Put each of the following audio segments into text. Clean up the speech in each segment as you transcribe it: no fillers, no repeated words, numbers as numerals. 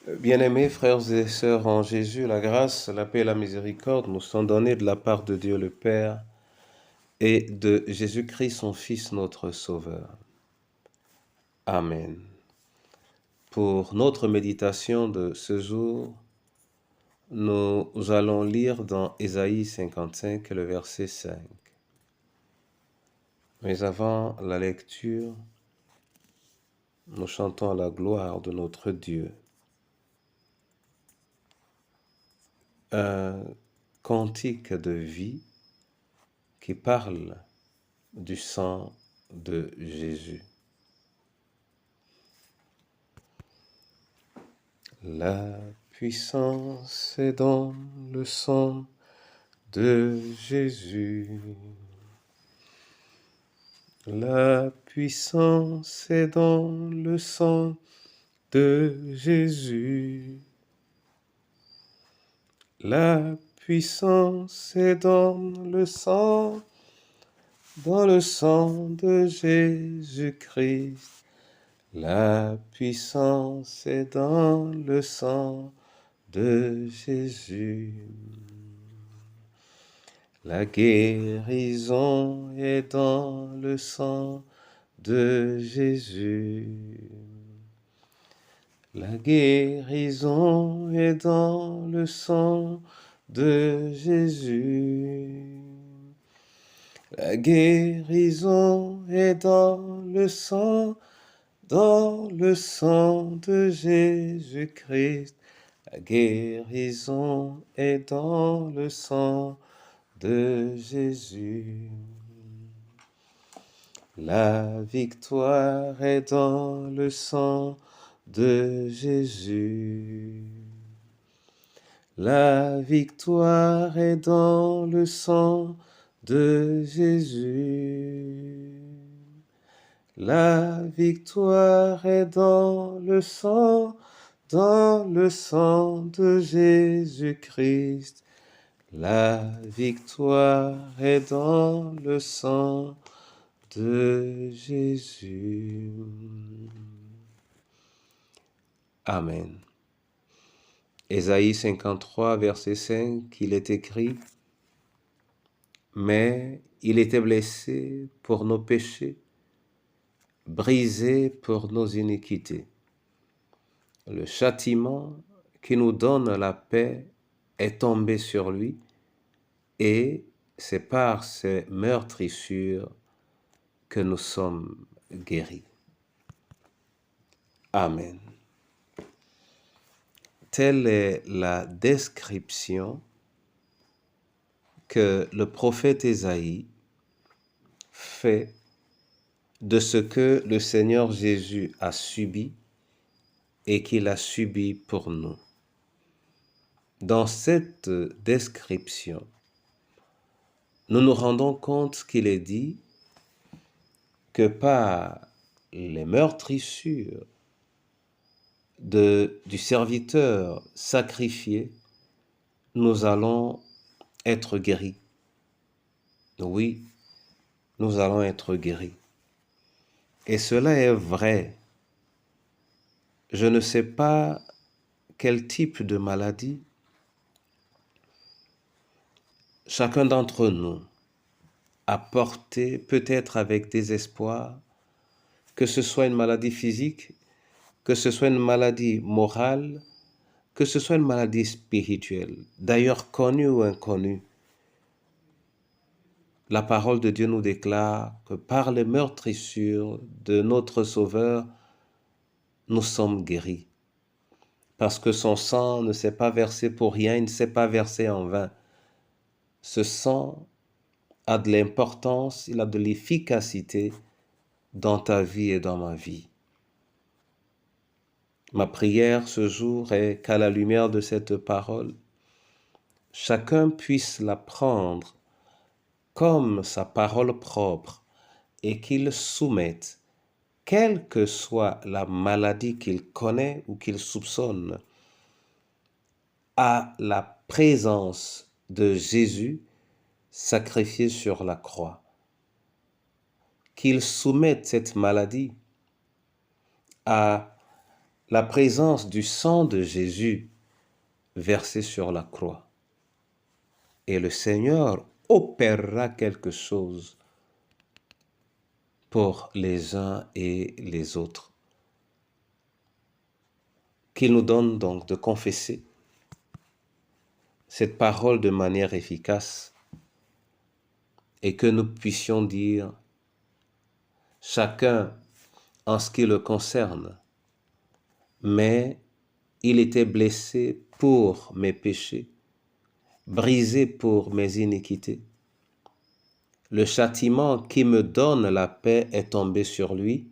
Bien-aimés frères et sœurs en Jésus, la grâce, la paix et la miséricorde nous sont données de la part de Dieu le Père et de Jésus-Christ, son Fils, notre Sauveur. Amen. Pour notre méditation de ce jour, nous allons lire dans Ésaïe 55, le verset 5. Mais avant la lecture, nous chantons la gloire de notre Dieu. Un cantique de vie qui parle du sang de Jésus. La puissance est dans le sang de Jésus. La puissance est dans le sang de Jésus. La puissance est dans le sang de Jésus-Christ. La puissance est dans le sang de Jésus. La guérison est dans le sang de Jésus. La guérison est dans le sang de Jésus. La guérison est dans le sang de Jésus-Christ. La guérison est dans le sang de Jésus. La victoire est dans le sang de Jésus. La victoire est dans le sang de Jésus. La victoire est dans le sang de Jésus-Christ. La victoire est dans le sang de Jésus. Amen. Ésaïe 53, verset 5, il est écrit: « Mais il était blessé pour nos péchés, brisé pour nos iniquités. Le châtiment qui nous donne la paix est tombé sur lui, et c'est par ses meurtrissures que nous sommes guéris. » Amen. Telle est la description que le prophète Ésaïe fait de ce que le Seigneur Jésus a subi et qu'il a subi pour nous. Dans cette description, nous nous rendons compte qu'il est dit que par les meurtrissures du serviteur sacrifié, nous allons être guéris. Oui, nous allons être guéris. Et cela est vrai. Je ne sais pas quel type de maladie chacun d'entre nous a porté, peut-être avec désespoir, que ce soit une maladie physique, que ce soit une maladie morale, que ce soit une maladie spirituelle, d'ailleurs connue ou inconnue. La parole de Dieu nous déclare que par les meurtrissures de notre Sauveur, nous sommes guéris. Parce que son sang ne s'est pas versé pour rien, il ne s'est pas versé en vain. Ce sang a de l'importance, il a de l'efficacité dans ta vie et dans ma vie. Ma prière ce jour est qu'à la lumière de cette parole, chacun puisse la prendre comme sa parole propre et qu'il soumette, quelle que soit la maladie qu'il connaît ou qu'il soupçonne, à la présence de Jésus sacrifié sur la croix. Qu'il soumette cette maladie à la présence du sang de Jésus versé sur la croix. Et le Seigneur opérera quelque chose pour les uns et les autres. Qu'il nous donne donc de confesser cette parole de manière efficace et que nous puissions dire, chacun en ce qui le concerne, mais il était blessé pour mes péchés, brisé pour mes iniquités. Le châtiment qui me donne la paix est tombé sur lui,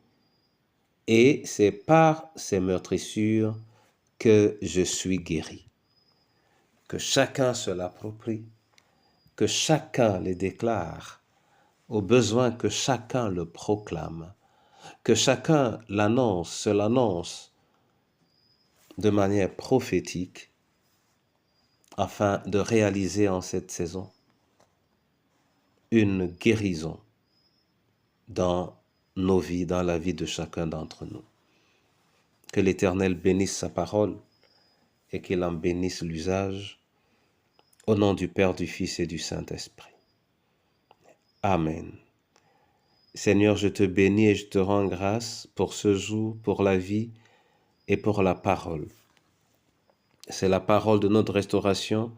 et c'est par ses meurtrissures que je suis guéri. Que chacun se l'approprie, que chacun le déclare, au besoin que chacun le proclame, que chacun se l'annonce de manière prophétique, afin de réaliser en cette saison une guérison dans nos vies, dans la vie de chacun d'entre nous. Que l'Éternel bénisse sa parole et qu'il en bénisse l'usage, au nom du Père, du Fils et du Saint-Esprit. Amen. Seigneur, je te bénis et je te rends grâce pour ce jour, pour la vie et pour la parole. C'est la parole de notre restauration,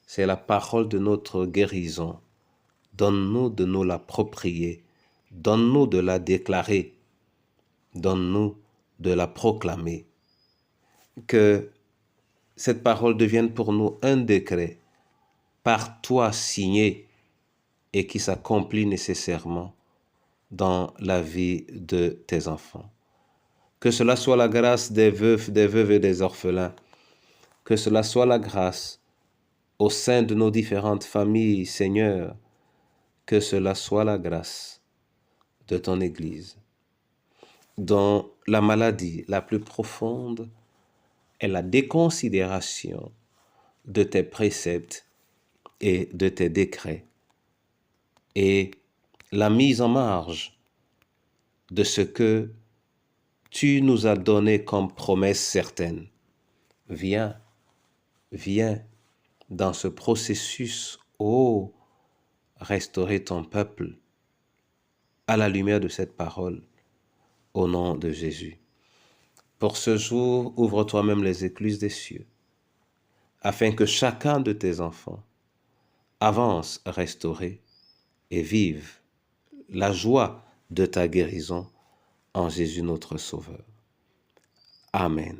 c'est la parole de notre guérison. Donne-nous de nous l'approprier, donne-nous de la déclarer, donne-nous de la proclamer. Que cette parole devienne pour nous un décret par toi signé et qui s'accomplit nécessairement dans la vie de tes enfants. Que cela soit la grâce des veufs, des veuves et des orphelins. Que cela soit la grâce au sein de nos différentes familles, Seigneur. Que cela soit la grâce de ton Église, dont la maladie la plus profonde est la déconsidération de tes préceptes et de tes décrets, et la mise en marge de ce que tu nous as donné comme promesse certaine. Viens dans ce processus, restaurer ton peuple à la lumière de cette parole, au nom de Jésus. Pour ce jour, ouvre toi-même les écluses des cieux, afin que chacun de tes enfants avance restauré et vive la joie de ta guérison en Jésus notre Sauveur. Amen.